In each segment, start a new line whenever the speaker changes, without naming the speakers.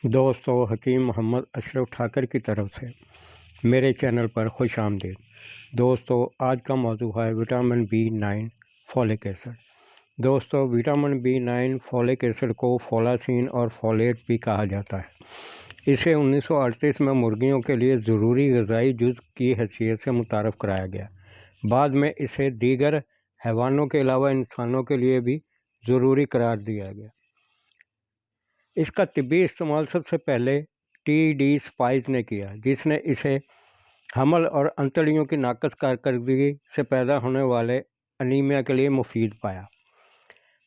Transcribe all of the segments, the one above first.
دوستو حکیم محمد اشرف ٹھاکر کی طرف سے میرے چینل پر خوش آمدید۔ دوستو آج کا موضوع ہے وٹامن B9 فولک ایسڈ۔ دوستو وٹامن B9 فولک ایسڈ کو فولاسین اور فولیٹ بھی کہا جاتا ہے۔ اسے 1938 میں مرغیوں کے لیے ضروری غذائی جز کی حیثیت سے متعارف کرایا گیا۔ بعد میں اسے دیگر حیوانوں کے علاوہ انسانوں کے لیے بھی ضروری قرار دیا گیا۔ اس کا طبی استعمال سب سے پہلے TD اسپائز نے کیا، جس نے اسے حمل اور انتڑیوں کی ناقص کارکردگی سے پیدا ہونے والے انیمیا کے لیے مفید پایا۔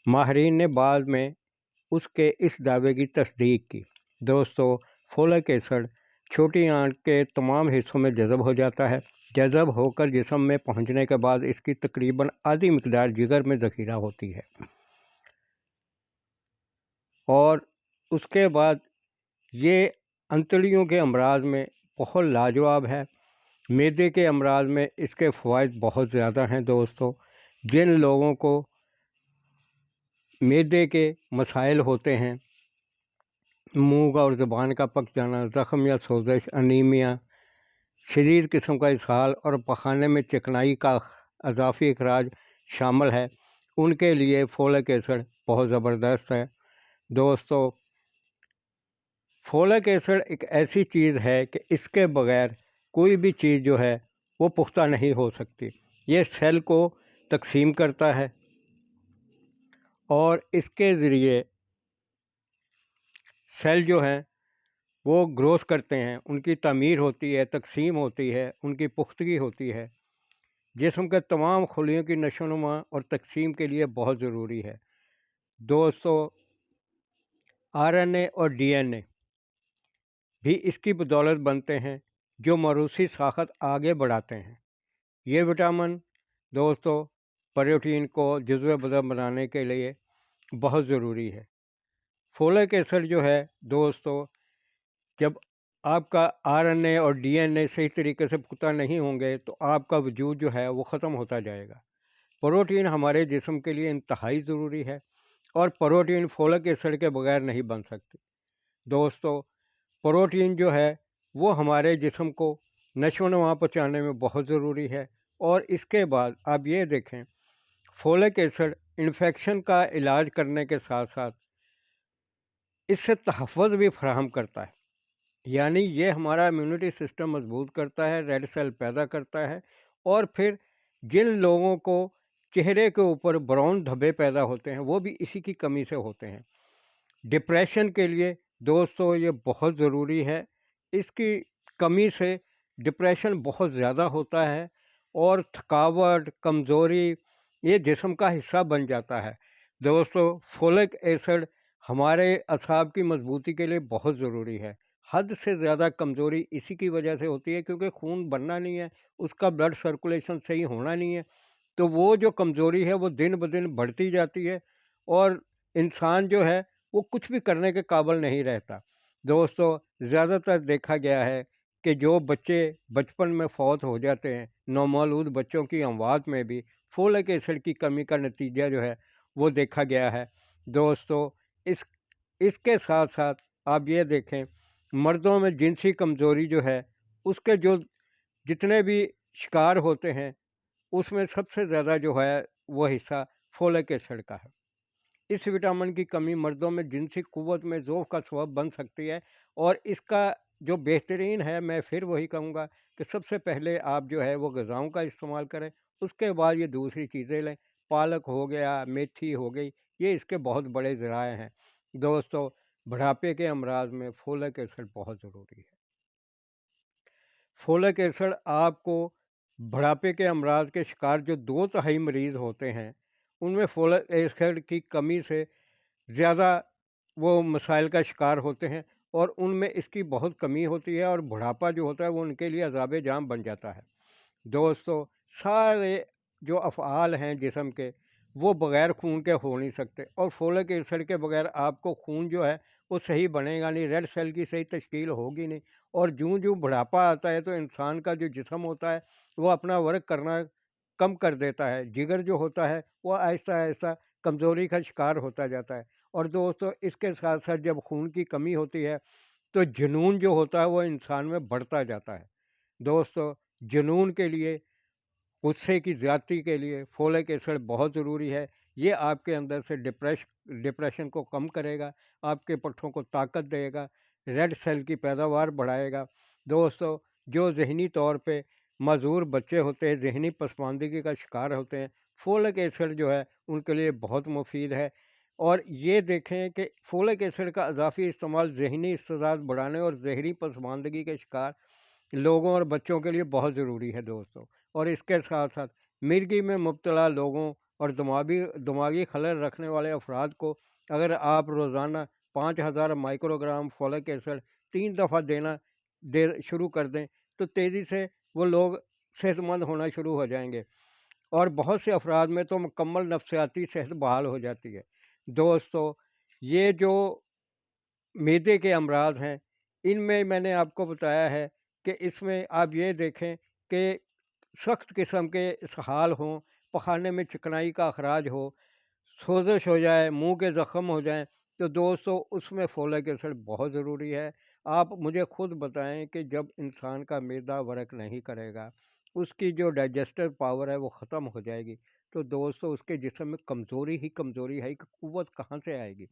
ماہرین نے بعد میں اس کے اس دعوے کی تصدیق کی۔ دوستو فولک ایسڈ چھوٹی آنت کے تمام حصوں میں جذب ہو جاتا ہے۔ جذب ہو کر جسم میں پہنچنے کے بعد اس کی تقریباً آدھی مقدار جگر میں ذخیرہ ہوتی ہے، اور اس کے بعد یہ انتڑیوں کے امراض میں بہت لاجواب ہے۔ معدے کے امراض میں اس کے فوائد بہت زیادہ ہیں۔ دوستو جن لوگوں کو معدے کے مسائل ہوتے ہیں، منہ اور زبان کا پک جانا، زخم یا سوزش، انیمیا، شدید قسم کا اسہال اور پخانے میں چکنائی کا اضافی اخراج شامل ہے، ان کے لیے فولک ایسڈ بہت زبردست ہے۔ دوستو فولک ایسڈ ایک ایسی چیز ہے کہ اس کے بغیر کوئی بھی چیز جو ہے وہ پختہ نہیں ہو سکتی۔ یہ سیل کو تقسیم کرتا ہے اور اس کے ذریعے سیل جو ہیں وہ گروتھ کرتے ہیں، ان کی تعمیر ہوتی ہے، تقسیم ہوتی ہے، ان کی پختگی ہوتی ہے۔ جسم کے تمام خلیوں کی نشو و نما اور تقسیم کے لیے بہت ضروری ہے۔ دوستو RNA اور DNA بھی اس کی بدولت بنتے ہیں، جو موروثی ساخت آگے بڑھاتے ہیں۔ یہ وٹامن دوستو پروٹین کو جزو بدن بنانے کے لیے بہت ضروری ہے۔ فولک ایسڈ جو ہے دوستو، جب آپ کا RNA اور DNA صحیح طریقے سے پختہ نہیں ہوں گے تو آپ کا وجود جو ہے وہ ختم ہوتا جائے گا۔ پروٹین ہمارے جسم کے لیے انتہائی ضروری ہے، اور پروٹین فولک ایسڈ کے بغیر نہیں بن سکتی۔ دوستو پروٹین جو ہے وہ ہمارے جسم کو نشو و نما پہنچانے میں بہت ضروری ہے۔ اور اس کے بعد آپ یہ دیکھیں، فولک ایسڈ انفیکشن کا علاج کرنے کے ساتھ ساتھ اس سے تحفظ بھی فراہم کرتا ہے، یعنی یہ ہمارا امیونٹی سسٹم مضبوط کرتا ہے، ریڈ سیل پیدا کرتا ہے۔ اور پھر جن لوگوں کو چہرے کے اوپر براؤن دھبے پیدا ہوتے ہیں وہ بھی اسی کی کمی سے ہوتے ہیں۔ ڈپریشن کے لیے دوستو یہ بہت ضروری ہے۔ اس کی کمی سے ڈپریشن بہت زیادہ ہوتا ہے، اور تھکاوٹ، کمزوری یہ جسم کا حصہ بن جاتا ہے۔ دوستو فولک ایسڈ ہمارے اعصاب کی مضبوطی کے لیے بہت ضروری ہے۔ حد سے زیادہ کمزوری اسی کی وجہ سے ہوتی ہے، کیونکہ خون بننا نہیں ہے، اس کا بلڈ سرکولیشن صحیح ہونا نہیں ہے، تو وہ جو کمزوری ہے وہ دن بدن بڑھتی جاتی ہے، اور انسان جو ہے وہ کچھ بھی کرنے کے قابل نہیں رہتا۔ دوستو زیادہ تر دیکھا گیا ہے کہ جو بچے بچپن میں فوت ہو جاتے ہیں، نومولود بچوں کی اموات میں بھی فولک ایسڈ کی کمی کا نتیجہ جو ہے وہ دیکھا گیا ہے۔ دوستو اس کے ساتھ ساتھ آپ یہ دیکھیں، مردوں میں جنسی کمزوری جو ہے اس کے جو جتنے بھی شکار ہوتے ہیں اس میں سب سے زیادہ جو ہے وہ حصہ فولک ایسڈ کا ہے۔ اس وٹامن کی کمی مردوں میں جنسی قوت میں ضعف کا سبب بن سکتی ہے، اور اس کا جو بہترین ہے، میں پھر وہی کہوں گا کہ سب سے پہلے آپ جو ہے وہ غذاؤں کا استعمال کریں، اس کے بعد یہ دوسری چیزیں لیں۔ پالک ہو گیا، میتھی ہو گئی، یہ اس کے بہت بڑے ذرائع ہیں۔ دوستو بڑھاپے کے امراض میں فولک ایسڈ بہت ضروری ہے۔ فولک ایسڈ آپ کو بڑھاپے کے امراض کے شکار جو 2/3 مریض ہوتے ہیں ان میں فولک ایسڈ کی کمی سے زیادہ وہ مسائل کا شکار ہوتے ہیں، اور ان میں اس کی بہت کمی ہوتی ہے، اور بڑھاپا جو ہوتا ہے وہ ان کے لیے عذاب جام بن جاتا ہے۔ دوستو سارے جو افعال ہیں جسم کے وہ بغیر خون کے ہو نہیں سکتے، اور فولک ایسڈ کے بغیر آپ کو خون جو ہے وہ صحیح بنے گا نہیں، ریڈ سیل کی صحیح تشکیل ہوگی نہیں، اور جوں بڑھاپا آتا ہے تو انسان کا جو جسم ہوتا ہے وہ اپنا ورک کرنا کم کر دیتا ہے۔ جگر جو ہوتا ہے وہ آہستہ آہستہ کمزوری کا شکار ہوتا جاتا ہے، اور دوستوں اس کے ساتھ ساتھ جب خون کی کمی ہوتی ہے تو جنون جو ہوتا ہے وہ انسان میں بڑھتا جاتا ہے۔ دوستوں جنون کے لیے، غصے کی زیادتی کے لیے فولک ایسڈ بہت ضروری ہے۔ یہ آپ کے اندر سے ڈپریشن کو کم کرے گا، آپ کے پٹھوں کو طاقت دے گا، ریڈ سیل کی پیداوار بڑھائے گا۔ دوستوں جو ذہنی طور پہ معذور بچے ہوتے ہیں، ذہنی پسماندگی کا شکار ہوتے ہیں، فولک ایسڈ جو ہے ان کے لیے بہت مفید ہے۔ اور یہ دیکھیں کہ فولک ایسڈ کا اضافی استعمال ذہنی استعداد بڑھانے اور ذہنی پسماندگی کے شکار لوگوں اور بچوں کے لیے بہت ضروری ہے دوستوں۔ اور اس کے ساتھ ساتھ مرگی میں مبتلا لوگوں اور دماغی خلل رکھنے والے افراد کو اگر آپ روزانہ 5000 مائکرو گرام فولک ایسڈ 3 دفعہ دے شروع کر دیں تو تیزی سے وہ لوگ صحت مند ہونا شروع ہو جائیں گے، اور بہت سے افراد میں تو مکمل نفسیاتی صحت بحال ہو جاتی ہے۔ دوستو یہ جو معدے کے امراض ہیں ان میں نے آپ کو بتایا ہے کہ اس میں آپ یہ دیکھیں کہ سخت قسم کے اسہال ہوں، پخانے میں چکنائی کا اخراج ہو، سوزش ہو جائے، منہ کے زخم ہو جائیں، تو دوستو اس میں فولک ایسڈ بہت ضروری ہے۔ آپ مجھے خود بتائیں کہ جب انسان کا معدہ ورک نہیں کرے گا، اس کی جو ڈائجسٹو پاور ہے وہ ختم ہو جائے گی، تو دوستو اس کے جسم میں کمزوری ہی کمزوری ہے کہ قوت کہاں سے آئے گی۔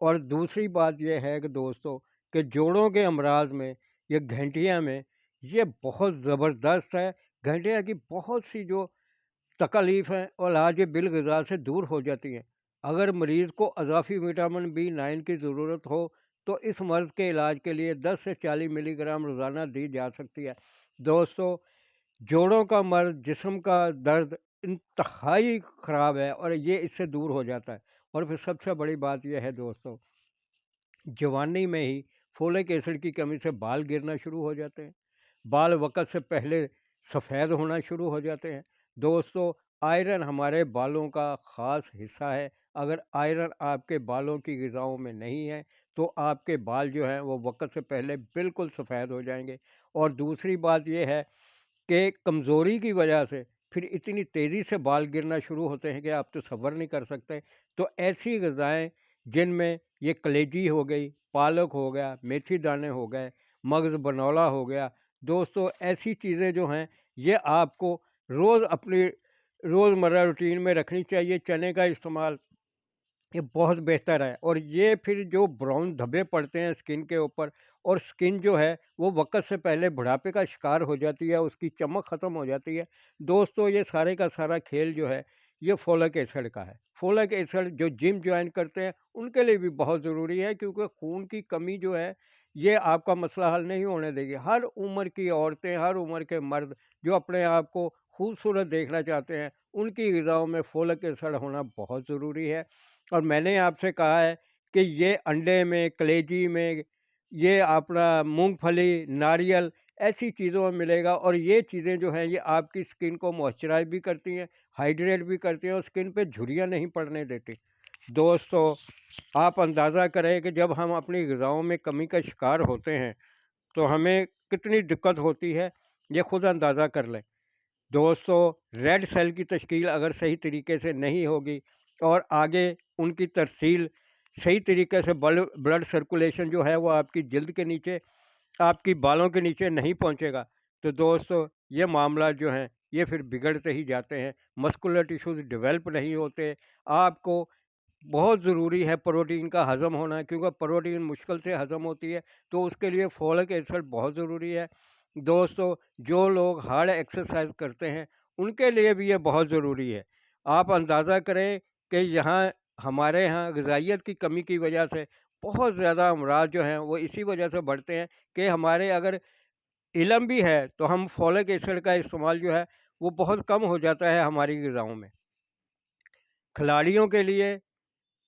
اور دوسری بات یہ ہے کہ دوستو کہ جوڑوں کے امراض میں یہ گھنٹیاں میں یہ بہت زبردست ہے۔ گھنٹیاں کی بہت سی جو تکالیف ہیں اور علاج بالغذا سے دور ہو جاتی ہیں۔ اگر مریض کو اضافی وٹامن B9 کی ضرورت ہو تو اس مرض کے علاج کے لیے 10 سے 40 ملی گرام روزانہ دی جا سکتی ہے۔ دوستو جوڑوں کا مرض، جسم کا درد انتہائی خراب ہے اور یہ اس سے دور ہو جاتا ہے۔ اور پھر سب سے بڑی بات یہ ہے دوستو، جوانی میں ہی فولک ایسڈ کی کمی سے بال گرنا شروع ہو جاتے ہیں، بال وقت سے پہلے سفید ہونا شروع ہو جاتے ہیں۔ دوستو آئرن ہمارے بالوں کا خاص حصہ ہے، اگر آئرن آپ کے بالوں کی غذاؤں میں نہیں ہے تو آپ کے بال جو ہیں وہ وقت سے پہلے بالکل سفید ہو جائیں گے۔ اور دوسری بات یہ ہے کہ کمزوری کی وجہ سے پھر اتنی تیزی سے بال گرنا شروع ہوتے ہیں کہ آپ تصور نہیں کر سکتے۔ تو ایسی غذائیں جن میں یہ کلیجی ہو گئی، پالک ہو گیا، میتھی دانے ہو گئے، مغز بنولا ہو گیا، دوستو ایسی چیزیں جو ہیں یہ آپ کو روز اپنی روزمرہ روٹین میں رکھنی چاہیے۔ چنے کا استعمال یہ بہت بہتر ہے، اور یہ پھر جو براؤن دھبے پڑتے ہیں اسکن کے اوپر، اور اسکن جو ہے وہ وقت سے پہلے بڑھاپے کا شکار ہو جاتی ہے، اس کی چمک ختم ہو جاتی ہے۔ دوستو یہ سارے کا سارا کھیل جو ہے یہ فولک ایسڈ کا ہے۔ فولک ایسڈ جو جم جوائن کرتے ہیں ان کے لیے بھی بہت ضروری ہے، کیونکہ خون کی کمی جو ہے یہ آپ کا مسئلہ حل نہیں ہونے دے گی۔ ہر عمر کی عورتیں، ہر عمر کے مرد جو اپنے آپ کو خوبصورت دیکھنا چاہتے ہیں ان کی غذاؤں میں فولک ایسڈ ہونا بہت ضروری ہے۔ اور میں نے آپ سے کہا ہے کہ یہ انڈے میں، کلیجی میں، یہ اپنا مونگ پھلی، ناریل، ایسی چیزوں میں ملے گا، اور یہ چیزیں جو ہیں یہ آپ کی اسکن کو موئسچرائز بھی کرتی ہیں، ہائیڈریٹ بھی کرتی ہیں، اور اسکن پہ جھریاں نہیں پڑنے دیتی۔ دوستو آپ اندازہ کریں کہ جب ہم اپنی غذاؤں میں کمی کا شکار ہوتے ہیں تو ہمیں کتنی دقت ہوتی ہے، یہ خود اندازہ کر لیں۔ دوستو ریڈ سیل کی تشکیل اگر صحیح طریقے سے نہیں ہوگی اور آگے ان کی ترسیل صحیح طریقے سے بلڈ سرکولیشن جو ہے وہ آپ کی جلد کے نیچے، آپ کی بالوں کے نیچے نہیں پہنچے گا، تو دوستو یہ معاملات جو ہیں یہ پھر بگڑتے ہی جاتے ہیں، مسکولر ٹیشوز ڈیولپ نہیں ہوتے۔ آپ کو بہت ضروری ہے پروٹین کا ہضم ہونا، کیونکہ پروٹین مشکل سے ہضم ہوتی ہے، تو اس کے لیے فولک ایسڈ بہت ضروری ہے۔ دوستو جو لوگ ہارڈ ایکسرسائز کرتے ہیں ان کے لیے بھی یہ بہت ضروری ہے۔ آپ اندازہ کریں کہ یہاں ہمارے ہاں غذائیت کی کمی کی وجہ سے بہت زیادہ امراض جو ہیں وہ اسی وجہ سے بڑھتے ہیں کہ ہمارے اگر علم بھی ہے تو ہم فولک ایسڈ کا استعمال جو ہے وہ بہت کم ہو جاتا ہے ہماری غذاؤں میں۔ کھلاڑیوں کے لیے،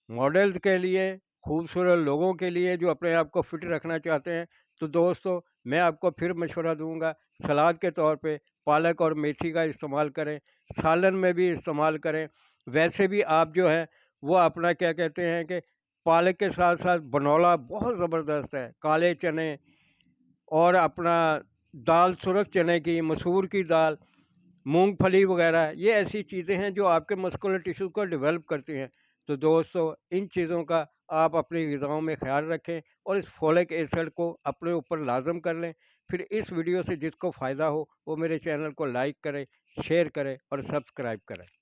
ماڈلز کے لیے، خوبصورت لوگوں کے لیے جو اپنے آپ کو فٹ رکھنا چاہتے ہیں، تو دوستو میں آپ کو پھر مشورہ دوں گا سلاد کے طور پہ پالک اور میتھی کا استعمال کریں، سالن میں بھی استعمال کریں۔ ویسے بھی آپ جو ہیں وہ اپنا کیا کہتے ہیں کہ پالک کے ساتھ ساتھ بنولا بہت زبردست ہے، کالے چنے اور اپنا دال سرخ چنے کی، مسور کی دال، مونگ پھلی وغیرہ، یہ ایسی چیزیں ہیں جو آپ کے مسکولر ٹیشو کو ڈیولپ کرتی ہیں۔ تو دوستو ان چیزوں کا آپ اپنی غذاؤں میں خیال رکھیں اور اس فولک ایسڈ کو اپنے اوپر لازم کر لیں۔ پھر اس ویڈیو سے جس کو فائدہ ہو وہ میرے چینل کو لائک کرے، شیئر کرے اور سبسکرائب کرے۔